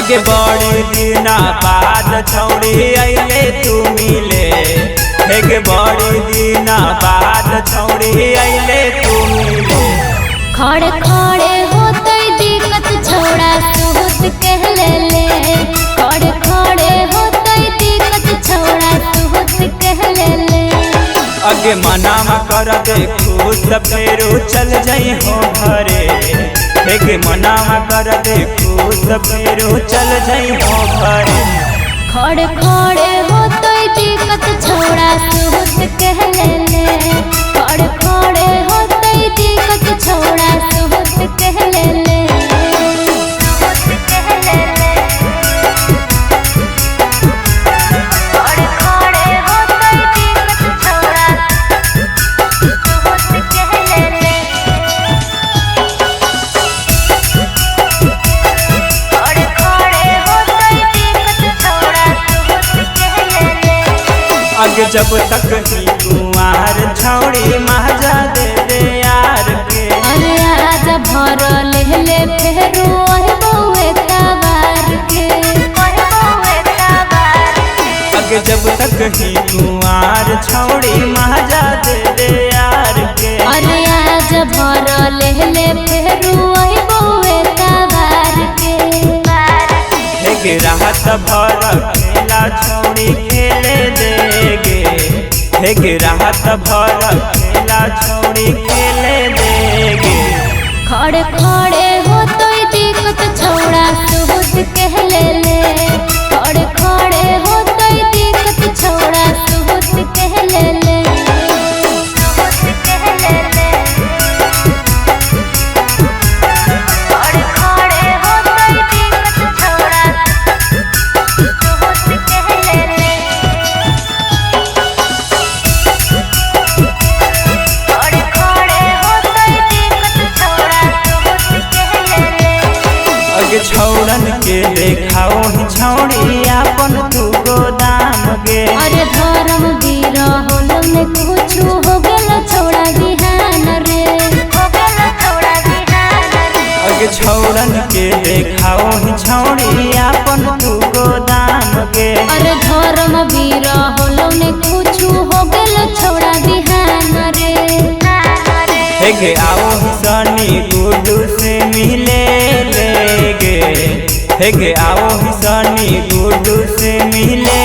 अगे बड़ी दिना बाद छौड़ी अइले तू मिले। अगे बड़ी दिना बाद छौड़ी अइले तू मिले। खड़े खड़े होते दिक्कत छोड़ा सुहत कह ले। खड़े खड़े होते दिक्कत छोड़ा सुहत कह ले। अगे मनामा कर दे खुश फेरू चल जाई हो घरे। अगे मनामा कर दे खुश फेरू चल जाई हो घरे। खड़े खड़े होते दिक्कत छोड़ा सुहत कह ले। खड़े खड़े होते दिक्कत छोड़ा सुहत कह ले। अगे जब तक ही कुंवार छौड़ी महजा दे दे यार के। अरे आजा भर ले फेरू बउए तवार के। अगे जब तक ही कुंवार छौड़ी महजा दे दे यार के। अरे आजा भर ले फेरू बउए तवार के। हेगे राहत भर खेला छौड़ी खेले देगे। हेगे राहत भर खेला छौड़ी खेले देगे। खड़े खड़े होते दिक्कत छोड़ा सुहत कह ले। खड़े खड़े होते दिक्कत छोड़ा सुहत कह ले। अगे छौड़न के देखाओ ही छौड़ी अपन तू गोदाम गे। अरे धर्म वीर होल में कुछ हो गेल छोड़ा बिहान रे। अगे छौड़न के देखाओ ही छौड़ी अपन तू गोदाम गे। अरे धर्म वीर होल में कुछ हो गेल छोड़ा बिहान रे। हेगे आओ ही सनी गुड्डू से मिले लेगे। हेगे आओ ही सनी गुड्डू से मिले